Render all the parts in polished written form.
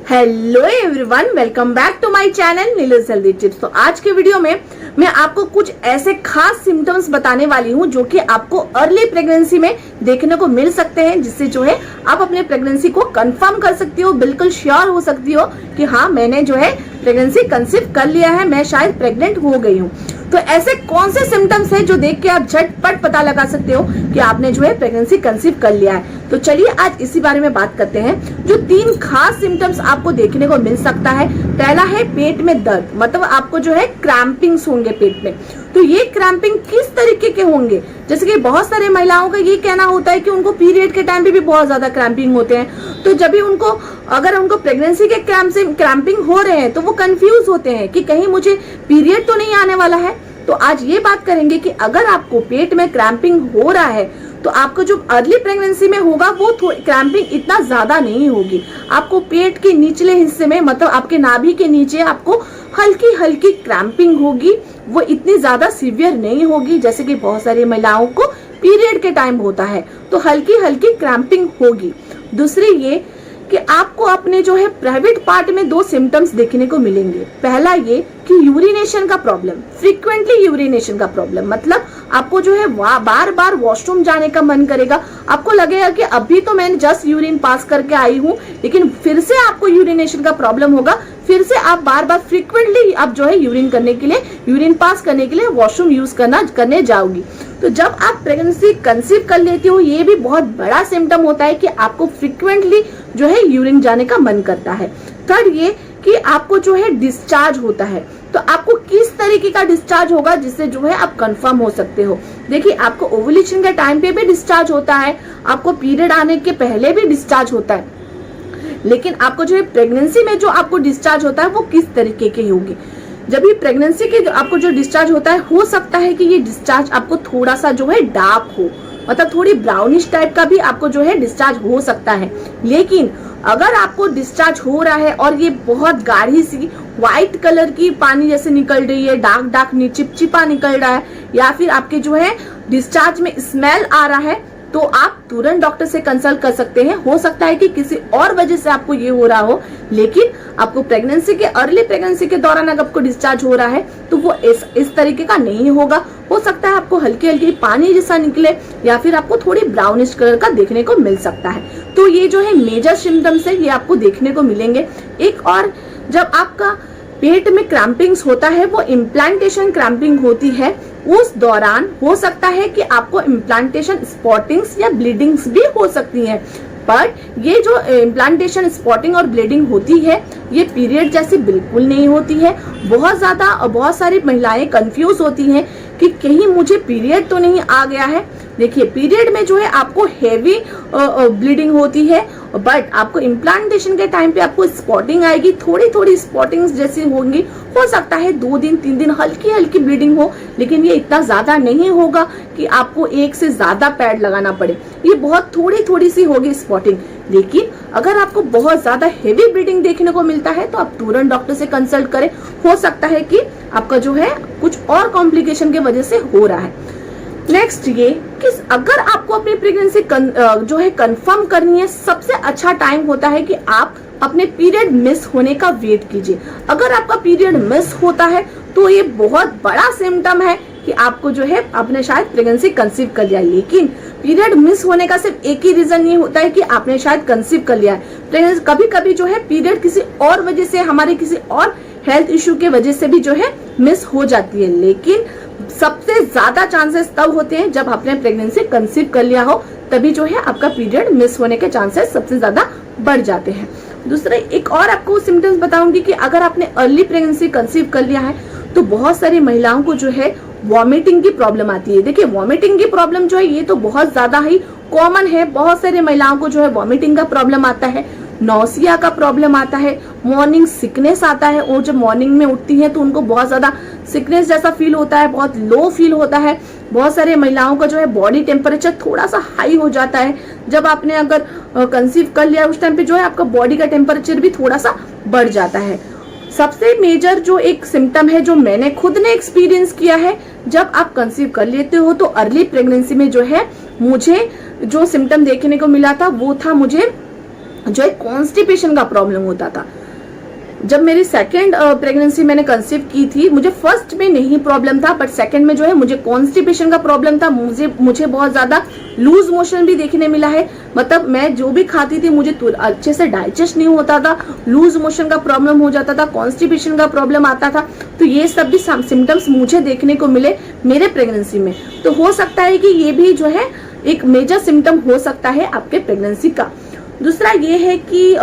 Hello everyone, welcome back to my channel Neelu's healthy tips. तो आज के वीडियो में मैं आपको कुछ ऐसे खास सिम्टम्स बताने वाली हूँ जो कि आपको अर्ली प्रेगनेंसी में देखने को मिल सकते हैं, जिससे जो है आप अपने प्रेगनेंसी को कंफर्म कर सकती हो, बिल्कुल श्योर हो सकती हो कि हाँ मैंने जो है प्रेगनेंसी कंसीव कर लिया है, मैं शायद प्रेग्नेंट हो गई हूँ। तो ऐसे कौन से सिम्टम्स हैं जो देख के आप झटपट पता लगा सकते हो कि आपने जो है प्रेगनेंसी कंसीव कर लिया है। तो चलिए आज इसी बारे में बात करते हैं। जो 3 खास सिम्टम्स आपको देखने को मिल सकता है, पहला है पेट में दर्द, मतलब आपको जो है क्रैम्पिंग्स होंगे पेट में। तो ये क्रैम्पिंग किस तरीके के होंगे, जैसे कि बहुत सारे महिलाओं का ये कहना होता है कि उनको पीरियड के टाइम पे भी बहुत ज्यादा क्रैम्पिंग होते हैं। तो जब भी अगर उनको प्रेगनेंसी के क्रैम्पिंग हो रहे हैं तो वो कंफ्यूज होते हैं कि कहीं मुझे पीरियड तो नहीं आने वाला है। तो आज ये बात करेंगे कि अगर आपको पेट में क्रैम्पिंग हो रहा है तो आपको जो अर्ली प्रेगनेंसी में होगा वो क्रैम्पिंग इतना ज्यादा नहीं होगी। आपको पेट के निचले हिस्से में, मतलब आपके नाभि के नीचे आपको हल्की हल्की क्रैम्पिंग होगी, वो इतनी ज्यादा सीवियर नहीं होगी जैसे कि बहुत सारी महिलाओं को पीरियड के टाइम होता है। तो हल्की हल्की क्रैम्पिंग होगी। दूसरी ये कि आपको अपने जो है प्राइवेट पार्ट में 2 सिम्टम्स देखने को मिलेंगे। पहला ये कि यूरिनेशन का प्रॉब्लम, फ्रीक्वेंटली यूरिनेशन का प्रॉब्लम, मतलब आपको जो है बार बार वॉशरूम जाने का मन करेगा। आपको लगेगा कि अभी तो मैंने जस्ट यूरिन पास करके आई हूँ, लेकिन फिर से आपको यूरिनेशन का प्रॉब्लम होगा, फिर से आप बार बार फ्रीक्वेंटली आप जो है यूरिन पास करने के लिए वॉशरूम यूज करने जाओगी। तो जब आप प्रेगनेंसी कंसीव कर लेती हो, ये भी बहुत बड़ा सिम्टम होता है कि आपको फ्रीक्वेंटली जो है यूरिन जाने का मन करता है। थर्ड ये कि आपको जो है डिस्चार्ज होता है। तो आपको किस तरीके का डिस्चार्ज होगा जिससे जो है आप कंफर्म हो सकते हो। देखिए, आपको ओवुलेशन के टाइम पे भी डिस्चार्ज होता है, आपको पीरियड आने के पहले भी डिस्चार्ज होता है, लेकिन आपको जो है प्रेगनेंसी में जो आपको डिस्चार्ज होता है वो किस तरीके की होगी। जब ये प्रेगनेंसी के आपको जो डिस्चार्ज होता है, हो सकता है कि ये डिस्चार्ज आपको थोड़ा सा जो है डार्क हो, मतलब थोड़ी ब्राउनिश टाइप का भी आपको जो है डिस्चार्ज हो सकता है। लेकिन अगर आपको डिस्चार्ज हो रहा है और ये बहुत गाढ़ी सी व्हाइट कलर की पानी जैसे निकल रही है, डार्क चिपचिपा निकल रहा है, या फिर आपके जो है डिस्चार्ज में स्मेल आ रहा है, तो आप तुरंत डॉक्टर से कंसल्ट कर सकते हैं। हो सकता है कि किसी और वजह से आपको ये हो रहा हो, लेकिन आपको अर्ली प्रेगनेंसी के दौरान अगर आपको डिस्चार्ज हो रहा है तो वो इस तरीके का नहीं होगा। हो सकता है आपको हल्की हल्की पानी जैसा निकले, या फिर आपको थोड़ी ब्राउनिश कलर का देखने को मिल सकता है। तो ये जो है मेजर सिम्टम्स है, ये आपको देखने को मिलेंगे। एक और, जब आपका पेट में क्रैम्पिंग्स होता है, वो इम्प्लांटेशन क्रैम्पिंग होती है, उस दौरान हो सकता है कि आपको इम्प्लांटेशन स्पॉटिंग्स या ब्लीडिंग्स भी हो सकती हैं। पर ये जो इम्प्लांटेशन स्पॉटिंग और ब्लीडिंग होती है, ये पीरियड जैसी बिल्कुल नहीं होती है। बहुत सारी महिलाएं कंफ्यूज होती हैं कि कहीं मुझे पीरियड तो नहीं आ गया है। देखिए, पीरियड में जो है आपको हेवी ब्लीडिंग होती है, बट आपको इम्प्लांटेशन के टाइम पे आपको स्पॉटिंग आएगी, थोड़ी थोड़ी स्पॉटिंग्स जैसी होंगी। हो सकता है 2 दिन 3 दिन हल्की हल्की ब्लीडिंग हो, लेकिन ये इतना ज्यादा नहीं होगा कि आपको एक से ज्यादा पैड लगाना पड़े। ये बहुत थोड़ी थोड़ी सी होगी स्पॉटिंग। लेकिन अगर आपको बहुत ज्यादा हेवी ब्लीडिंग देखने को मिलता है तो आप तुरंत डॉक्टर से कंसल्ट करें। हो सकता है कि आपका जो है कुछ और कॉम्प्लिकेशन की वजह से हो रहा है। नेक्स्ट ये कि अगर आपको अपनी प्रेगनेंसी जो है कंफर्म करनी है, सबसे अच्छा टाइम होता है कि आप अपने पीरियड मिस होने का वेट कीजिए। अगर आपका पीरियड मिस होता है तो ये बहुत बड़ा सिम्टम है कि आपको जो है आपने शायद प्रेगनेंसी कंसीव कर लिया। लेकिन पीरियड मिस होने का सिर्फ एक ही रीजन नहीं होता है कि आपने शायद कंसीव कर लिया है। कभी कभी जो है पीरियड किसी और वजह से, हमारे किसी और हेल्थ इश्यू के वजह से भी जो है मिस हो जाती है। लेकिन सबसे ज्यादा चांसेस तब होते हैं जब आपने प्रेगनेंसी कंसीव कर लिया हो, तभी जो है आपका पीरियड मिस होने के चांसेस सबसे ज्यादा बढ़ जाते हैं। दूसरा, एक और आपको सिम्टम्स बताऊंगी कि अगर आपने अर्ली प्रेगनेंसी कंसीव कर लिया है तो बहुत सारी महिलाओं को जो है वॉमिटिंग की प्रॉब्लम आती है। देखिए, वॉमिटिंग की प्रॉब्लम जो है ये तो बहुत ज्यादा ही कॉमन है। बहुत सारे महिलाओं को जो है वॉमिटिंग का प्रॉब्लम आता है, नौसिया का प्रॉब्लम आता है, मॉर्निंग सिकनेस आता है, और जब मॉर्निंग में उठती है तो उनको बहुत ज्यादा सिकनेस जैसा फील होता है, बहुत लो फील होता है। बहुत सारे महिलाओं का जो है बॉडी टेम्परेचर थोड़ा सा हाई हो जाता है। जब आपने अगर कंसीव कर लिया उस टाइम पे जो है आपका बॉडी का टेम्परेचर भी थोड़ा सा बढ़ जाता है। सबसे मेजर जो एक सिम्टम है जो मैंने खुद ने एक्सपीरियंस किया है, जब आप कंसीव कर लेते हो तो अर्ली प्रेगनेंसी में जो है मुझे जो सिम्टम देखने को मिला था वो था मुझे जो है कॉन्स्टिपेशन का प्रॉब्लम होता था। जब मेरी सेकंड प्रेगनेंसी मैंने कंसीव की थी, मुझे फर्स्ट में नहीं प्रॉब्लम था, बट सेकंड में जो है मुझे कॉन्स्टिपेशन का प्रॉब्लम था। मुझे बहुत ज्यादा लूज मोशन भी देखने मिला है। मतलब मैं जो भी खाती थी मुझे अच्छे से डाइजेस्ट नहीं होता था, लूज मोशन का प्रॉब्लम हो जाता था, कॉन्स्टिपेशन का प्रॉब्लम आता था। तो ये सब भी सिम्टम्स मुझे देखने को मिले मेरे प्रेगनेंसी में। तो हो सकता है कि ये भी जो है एक मेजर सिम्टम हो सकता है आपके प्रेगनेंसी का। दूसरा ये है कि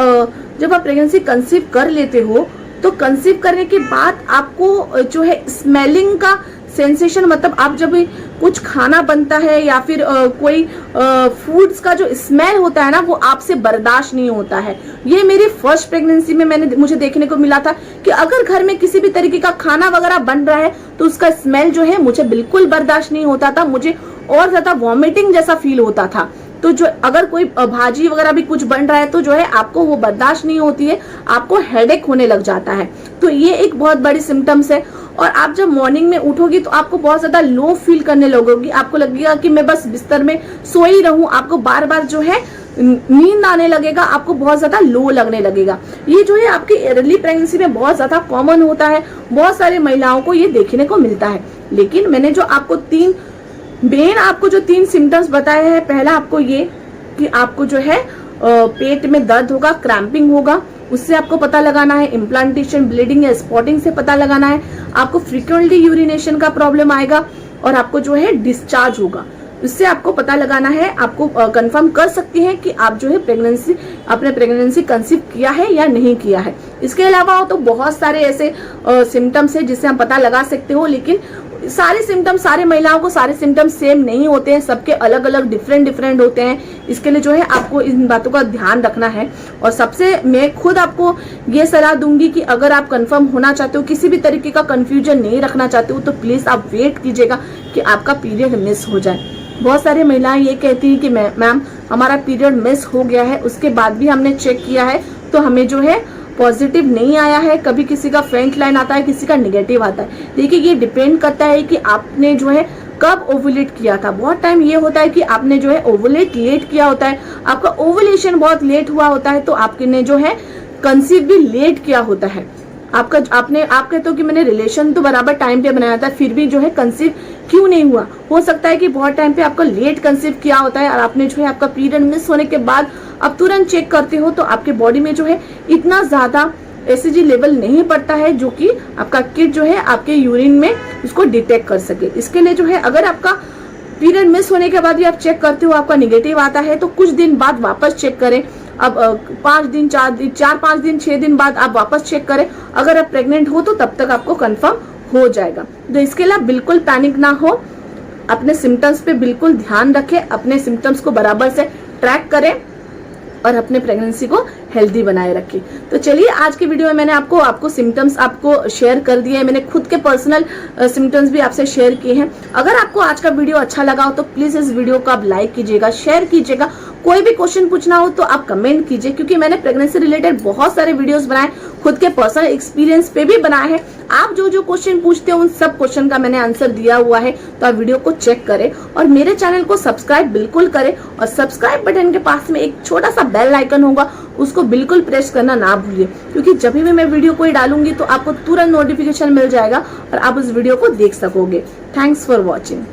जब आप प्रेगनेंसी कंसीव कर लेते हो तो कंसीव करने के बाद आपको जो है स्मेलिंग का सेंसेशन, मतलब आप जब कुछ खाना बनता है या फिर कोई फूड्स का जो स्मेल होता है ना, वो आपसे बर्दाश्त नहीं होता है। ये मेरी फर्स्ट प्रेगनेंसी में मुझे देखने को मिला था कि अगर घर में किसी भी तरीके का खाना वगैरह बन रहा है तो उसका स्मेल जो है मुझे बिल्कुल बर्दाश्त नहीं होता था। मुझे और ज्यादा वॉमिटिंग जैसा फील होता था। तो जो अगर कोई भाजी वगैरह भी कुछ बन रहा है तो जो है आपको वो बर्दाश्त नहीं होती है, आपको हेडेक होने लग जाता है। तो ये एक बहुत बड़ी सिम्टम्स है। और आप जब मॉर्निंग में उठोगी तो आपको बहुत ज्यादा लो फील करने लगोगी, आपको लगेगा कि मैं बस बिस्तर में सोई रहूं, आपको बार बार जो है नींद आने लगेगा, आपको बहुत ज्यादा लो लगने लगेगा। ये जो है आपकी अर्ली प्रेगनेंसी में बहुत ज्यादा कॉमन होता है, बहुत सारी महिलाओं को ये देखने को मिलता है। लेकिन मैंने जो आपको जो तीन सिम्टम्स बताए हैं, पहला आपको ये कि आपको जो है पेट में दर्द होगा, क्रैम्पिंग होगा, उससे आपको पता लगाना है। इम्प्लांटेशन, ब्लीडिंग या स्पॉटिंग से पता लगाना है। आपको फ्रीक्वेंटली यूरिनेशन का प्रॉब्लम आएगा और आपको जो है डिस्चार्ज होगा, इससे आपको पता लगाना है। आपको कंफर्म कर सकती हैं कि आप जो है आपने प्रेगनेंसी कंसीव किया है या नहीं किया है। इसके अलावा तो बहुत सारे ऐसे सिम्टम्स है जिससे हम पता लगा सकते हो, लेकिन सारे सिम्टम्स, सारे महिलाओं को सारे सिम्टम्स सेम नहीं होते हैं, सबके अलग अलग डिफरेंट होते हैं। इसके लिए जो है आपको इन बातों का ध्यान रखना है। और सबसे मैं खुद आपको ये सलाह दूंगी कि अगर आप कंफर्म होना चाहते हो, किसी भी तरीके का कंफ्यूजन नहीं रखना चाहते हो, तो प्लीज आप वेट कीजिएगा कि आपका पीरियड मिस हो जाए। बहुत सारी महिलाएं ये कहती हैं कि मैम हमारा पीरियड मिस हो गया है, उसके बाद भी हमने चेक किया है तो हमें जो है पॉजिटिव नहीं आया है। कभी किसी का फेंट लाइन आता है, किसी का निगेटिव आता है। देखिए ये डिपेंड करता है कि आपने जो है कब ओवुलेट किया था। बहुत टाइम ये होता है कि आपने जो है ओवुलेट लेट किया होता है, आपका ओवुलेशन बहुत लेट हुआ होता है, तो आपने जो है कंसीव भी लेट किया होता है। आप कहते हो कि मैंने रिलेशन तो बराबर टाइम पे बनाया था, फिर भी जो है कंसीव क्यों नहीं हुआ। हो सकता है कि बहुत टाइम पे आपका लेट कंसीव किया होता है और आपने जो है आपका पीरियड मिस होने के बाद अब तुरंत चेक करते हो तो आपके बॉडी में जो है इतना ज्यादा एसीजी लेवल नहीं पड़ता है जो कि आपका किट जो है आपके यूरिन में उसको डिटेक्ट कर सके। इसके लिए जो है अगर आपका पीरियड मिस होने के बाद भी आप चेक करते हो, आपका निगेटिव आता है, तो कुछ दिन बाद वापस चेक करें। अब 5 दिन 4 दिन 4-5 दिन 6 दिन बाद आप वापस चेक करें। अगर आप प्रेग्नेंट हो तो तब तक आपको कंफर्म हो जाएगा। तो इसके लिए बिल्कुल पैनिक ना हो, अपने सिम्टम्स पे बिल्कुल ध्यान रखें, अपने सिम्टम्स को बराबर से ट्रैक करें और अपने प्रेगनेंसी को हेल्दी बनाए रखें। तो चलिए आज की वीडियो में मैंने आपको सिम्टम्स आपको शेयर कर दिए हैं। मैंने खुद के पर्सनल सिम्टम्स भी आपसे शेयर किए हैं। अगर आपको आज का वीडियो अच्छा लगा हो तो प्लीज इस वीडियो को आप लाइक कीजिएगा, शेयर कीजिएगा। कोई भी क्वेश्चन पूछना हो तो आप कमेंट कीजिए, क्योंकि मैंने प्रेगनेंसी रिलेटेड बहुत सारे वीडियोस बनाए, खुद के पर्सनल एक्सपीरियंस पे भी बनाए हैं। आप जो क्वेश्चन पूछते हो उन सब क्वेश्चन का मैंने आंसर दिया हुआ है, तो आप वीडियो को चेक करें और मेरे चैनल को सब्सक्राइब बिल्कुल करें। और सब्सक्राइब बटन के पास में एक छोटा सा बेल आइकन होगा, उसको बिल्कुल प्रेस करना ना भूलिए, क्योंकि जब भी मैं वीडियो कोई डालूंगी तो आपको तुरंत नोटिफिकेशन मिल जाएगा और आप उस वीडियो को देख सकोगे। Thanks for watching.